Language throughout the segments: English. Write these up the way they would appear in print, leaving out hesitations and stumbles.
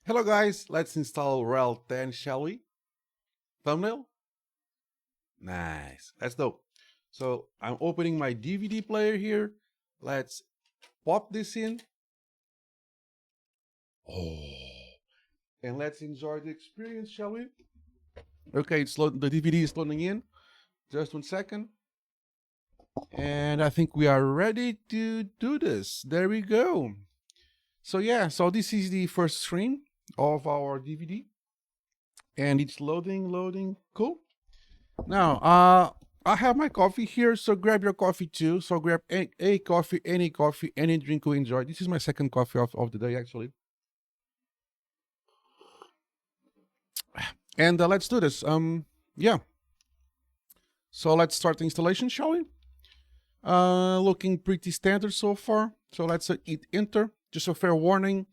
Hello guys, let's install RHEL 10, shall we? Thumbnail? Nice, that's dope. So I'm opening my DVD player here. Let's pop this in. Oh, and let's enjoy the experience, shall we? Okay, the DVD is loading in. Just 1 second. And I think we are ready to do this. There we go. So yeah, so this is the first screen of our DVD. And it's loading. Cool. Now, I have my coffee here, so grab your coffee too. So grab a coffee, any drink you enjoy. This is my second coffee of the day, actually. And let's do this. Yeah. So let's start the installation, shall we? Looking pretty standard so far. So let's hit enter. Just a fair warning.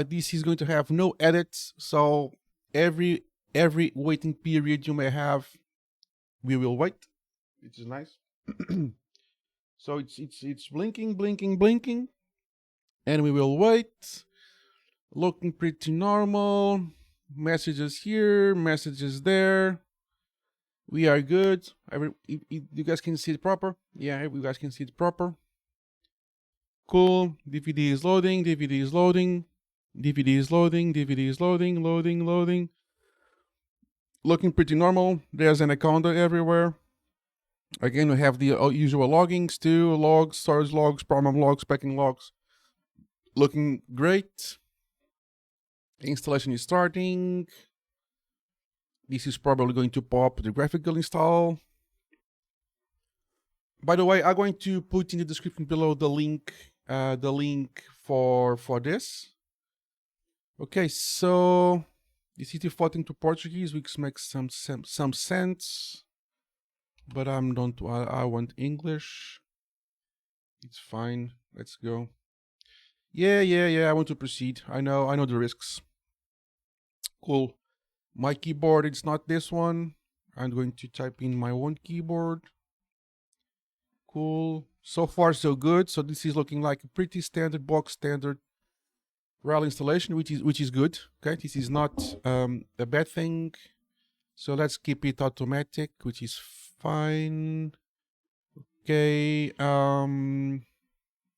This is going to have no edits. So every waiting period you may have, we will wait, which is nice. So it's blinking, and we will wait. Looking pretty normal. Messages here, messages there. We are good. You guys can see it proper. Yeah, you guys can see it proper. Cool. DVD is loading. Loading. Looking pretty normal. There's an anaconda everywhere. Again, we have the usual loggings too. Logs, storage logs, problem logs, packing logs. Looking great. Installation is starting. This is probably going to pop the graphical install. By the way, I'm going to put in the description below the link for this. Okay, so this is defaulting to Portuguese, which makes some sense. But I want English. It's fine. Let's go. Yeah. I want to proceed. I know the risks. Cool. My keyboard, it's not this one. I'm going to type in my own keyboard. Cool. So far, so good. So this is looking like a pretty standard RHEL installation, which is good. Okay, this is not a bad thing. So let's keep it automatic, which is fine. Okay.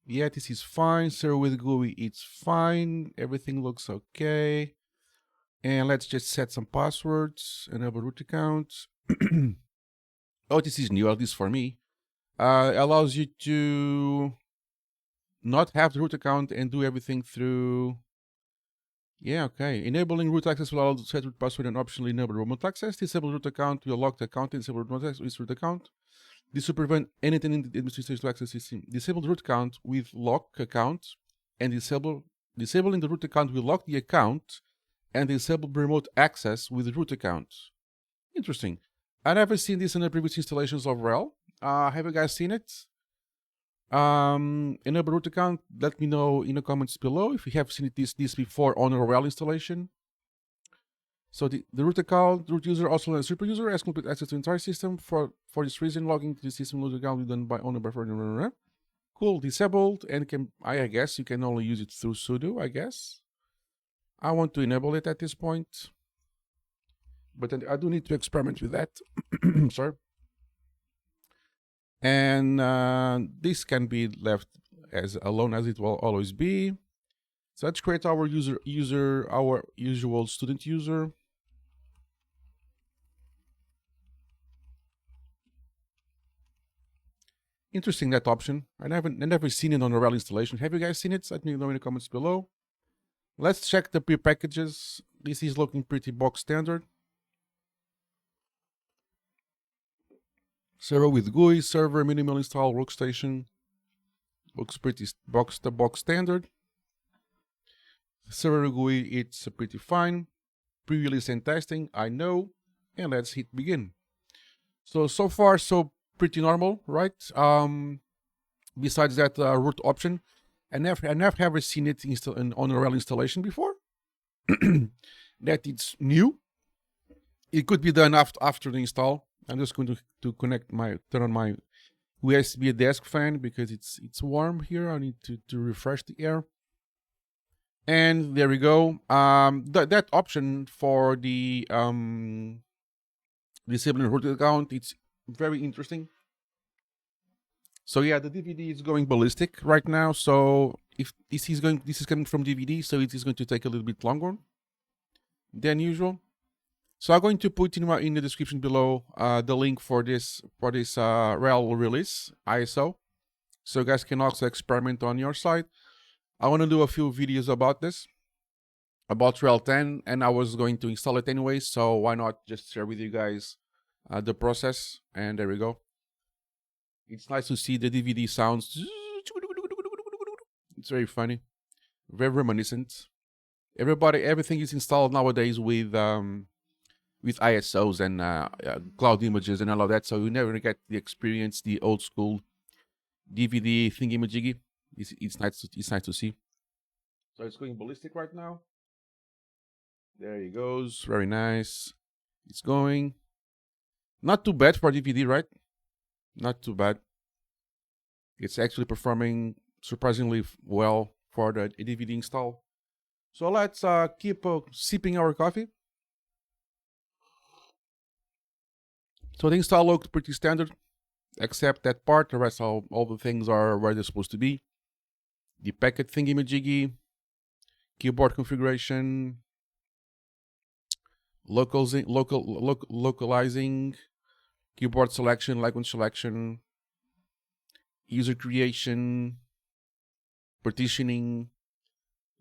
Yeah, this is fine. Server with GUI, it's fine. Everything looks okay. And let's just set some passwords, enable root account. Oh, this is new, at least for me. Allows you to not have the root account and do everything through. Yeah, okay. Enabling root access will allow to set root password and optionally enable remote access. Disable root account will lock the account and disable remote access with root account. This will prevent anything in the administration to access system. Disable the root account with lock account and disabling the root account will lock the account and disable remote access with the root account. Interesting. I never seen this in the previous installations of RHEL. Have you guys seen it? Enable root account. Let me know in the comments below if you have seen this before on a RHEL installation. So the root account, root user, also a super user, has complete access to the entire system. For this reason, logging to the system root account is done by owner by cool. Disabled, and I guess you can only use it through sudo. I guess. I want to enable it at this point, but then I do need to experiment with that. Sorry. And this can be left as alone as it will always be. So let's create our our usual student user. Interesting, that option. I never seen it on a RHEL installation. Have you guys seen it? Let me know in the comments below. Let's check the pre-packages. This is looking pretty box standard. Server with GUI, server, minimal install, workstation. Looks pretty box standard. Server GUI, it's pretty fine. Pre-release and testing, I know. And let's hit begin. So far, so pretty normal, right? Besides that root option, I never seen it on a RHEL installation before. That it's new. It could be done after the install. I'm just going to turn on my USB desk fan because it's warm here. I need to refresh the air. And there we go. That option for the disabling root account, it's very interesting. So yeah, the DVD is going ballistic right now. So if this is coming from DVD, so it is going to take a little bit longer than usual. So I'm going to put in the description below the link for this RHEL release ISO, so you guys can also experiment on your side. I want to do a few videos about this, about RHEL 10, and I was going to install it anyway. So why not just share with you guys the process? And there we go. It's nice to see the DVD sounds. It's very funny, very reminiscent. Everything is installed nowadays with ISOs and cloud images and all of that, so you never get the experience, the old school DVD thingy-majiggy. It's nice to see. So it's going ballistic right now. There he goes, very nice. It's going. Not too bad for DVD, right? Not too bad. It's actually performing surprisingly well for the DVD install. So let's keep sipping our coffee. So the install looked pretty standard, except that part. The rest, all the things are where they're supposed to be. The packet thingy-majiggy, keyboard configuration, localizing, keyboard selection, language selection, user creation, partitioning.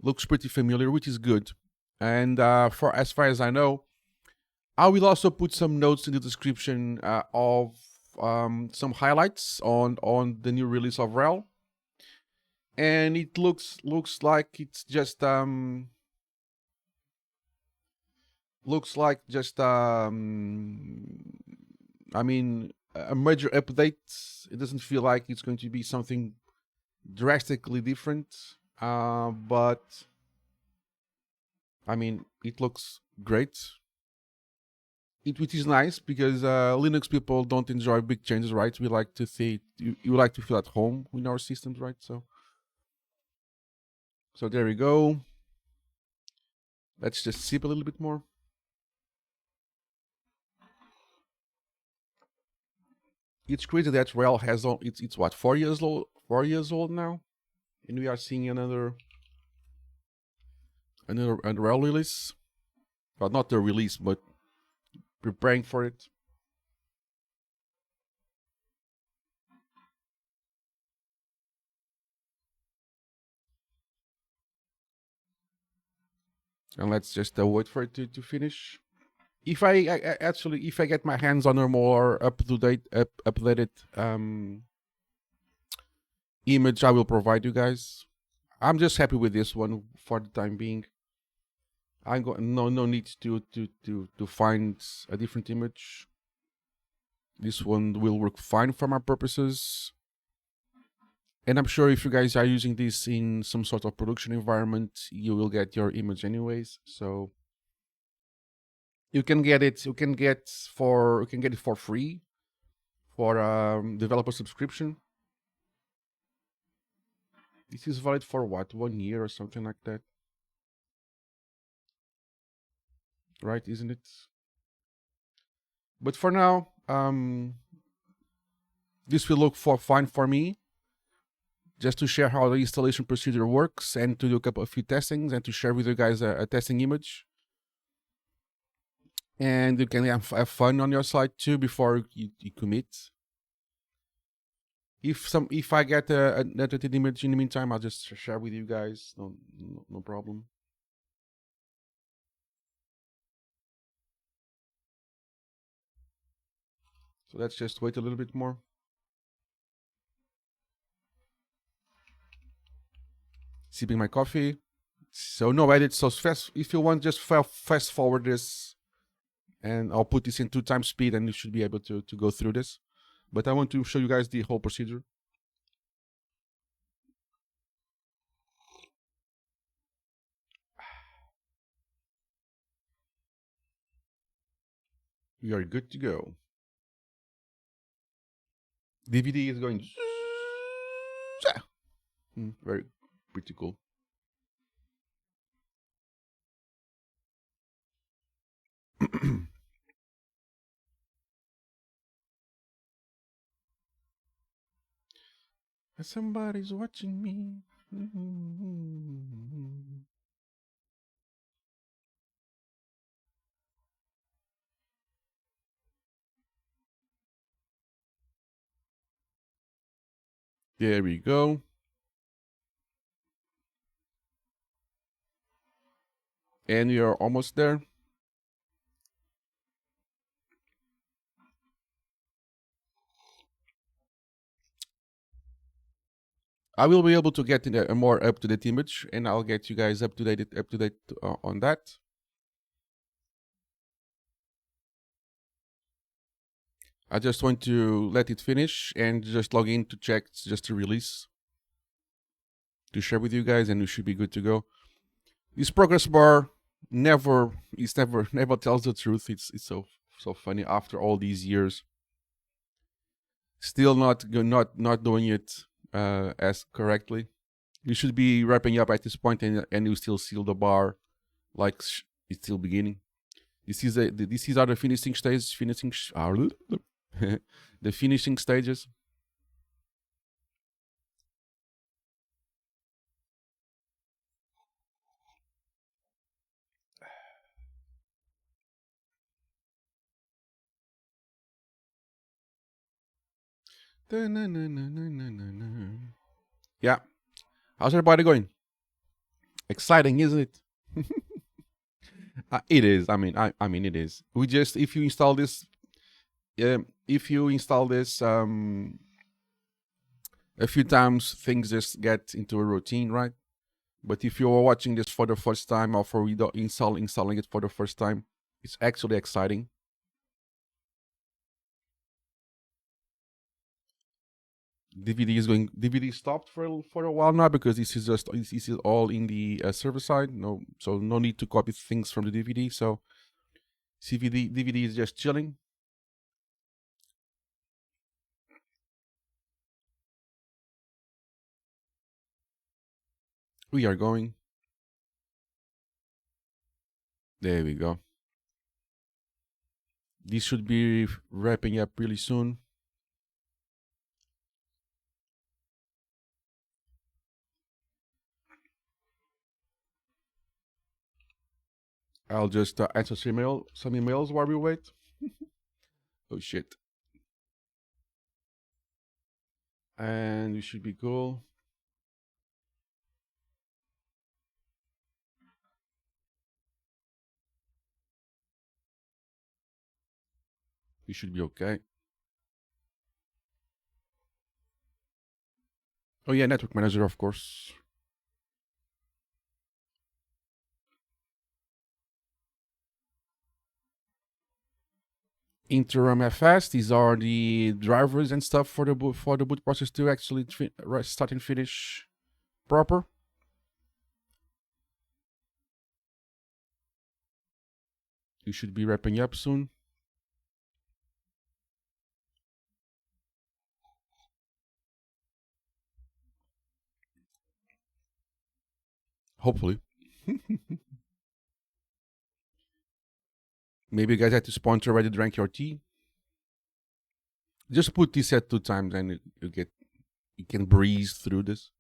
Looks pretty familiar, which is good. And for as far as I know, I will also put some notes in the description of some highlights on the new release of RHEL. And it looks like it's just I mean, a major update. It doesn't feel like it's going to be something drastically different, but I mean, it looks great. Which is nice because Linux people don't enjoy big changes, right? We like to see you like to feel at home in our systems, right? So there we go. Let's just sip a little bit more. It's crazy that RHEL has it's what 4 years old, 4 years old now, and we are seeing another RHEL release. Well, not the release, but preparing for it. And let's just wait for it to finish. If I actually if I get my hands on a more updated image, I will provide you guys. I'm just happy with this one for the time being. I got no need to find a different image. This one will work fine for my purposes. And I'm sure if you guys are using this in some sort of production environment, you will get your image anyways. So you can get it. You can get it for free for developer subscription. This is valid for what, 1 year or something like that, right? Isn't it? But for now, this will look fine for me. Just to share how the installation procedure works and to do a few testings and to share with you guys a testing image. And you can have fun on your side too before you commit. If I get an edited image in the meantime, I'll just share with you guys. No problem. So let's just wait a little bit more. Sipping my coffee. So no edit. So fast. If you want, just fast forward this, and I'll put this in 2x speed, and you should be able to go through this. But I want to show you guys the whole procedure. We are good to go. DVD is going very pretty cool. Somebody's watching me. There we go. And we are almost there. I will be able to get in a more up-to-date image, and I'll get you guys up to date on that. I just want to let it finish and just log in to check just to release to share with you guys, and we should be good to go. This progress bar never tells the truth. It's so funny after all these years. Still not doing it as correctly. You should be wrapping up at this point, and you still see the bar like it's still beginning. This is the finishing stages. The finishing stages. Yeah. How's everybody going? Exciting, isn't it? It is. I mean, it is. We just if you install this a few times, things just get into a routine, right? But if you're watching this for the first time or for installing it for the first time, it's actually exciting. DVD stopped for a while now because this is all in the server side. So no need to copy things from the DVD. So DVD is just chilling. We are going. There we go. This should be wrapping up really soon. I'll just answer some emails while we wait. Oh shit. And we should be cool. We should be okay. Oh yeah, network manager, of course. Interim FS. These are the drivers and stuff for the boot process to actually start and finish proper. You should be wrapping up soon. Hopefully. Maybe you guys had to sponsor already drank your tea. Just put this at 2 times and you can breeze through this.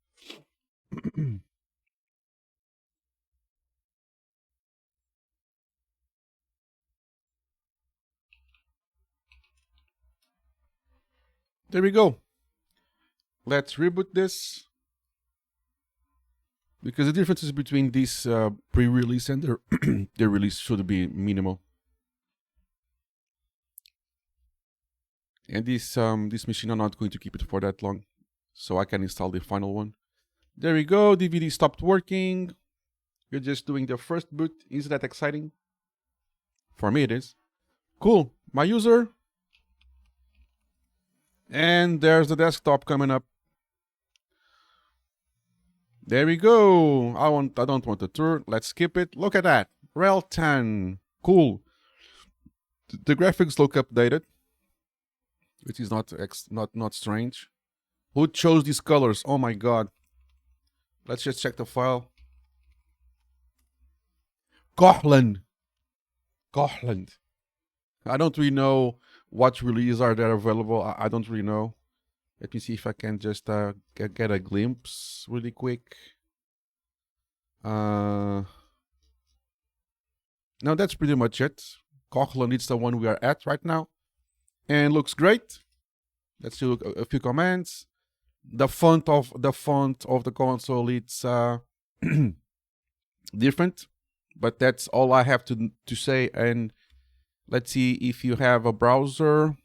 There we go. Let's reboot this. Because the differences between this pre-release and the release should be minimal. And this machine, I'm not going to keep it for that long, so I can install the final one. There we go. DVD stopped working. You're just doing the first boot. Isn't that exciting? For me, it is. Cool. My user. And there's the desktop coming up. There we go. I don't want the tour. Let's skip it. Look at that. RHEL 10. Cool. The graphics look updated, which is not strange. Who chose these colors? Oh my god. Let's just check the file. Kohlin. Scotland. I don't really know what releases are there available. I don't really know. Let me see if I can just get a glimpse really quick. No, that's pretty much it. Scotland is the one we are at right now, and looks great. Let's do a few commands. The font of the console, it's different, but that's all I have to say. And let's see if you have a browser.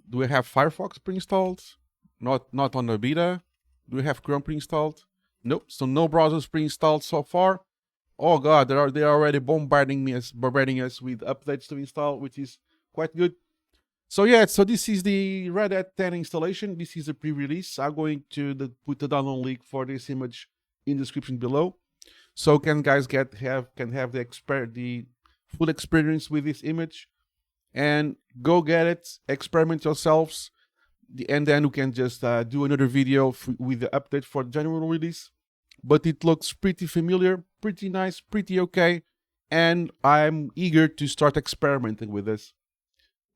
Do we have Firefox pre-installed? Not on the beta. Do we have Chrome pre-installed? Nope. So no browsers pre-installed so far. Oh god, they're already bombarding us with updates to install, which is quite good. So yeah, so this is the Red Hat 10 installation. This is a pre-release. I'm going to put the download link for this image in the description below, so can guys can have the full experience with this image, and go get it, experiment yourselves, and then we can just do another video with the update for the general release. But it looks pretty familiar, pretty nice, pretty okay, and I'm eager to start experimenting with this.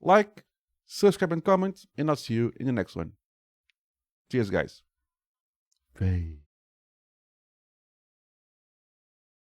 Like, subscribe and comment, and I'll see you in the next one. Cheers, guys. Bye.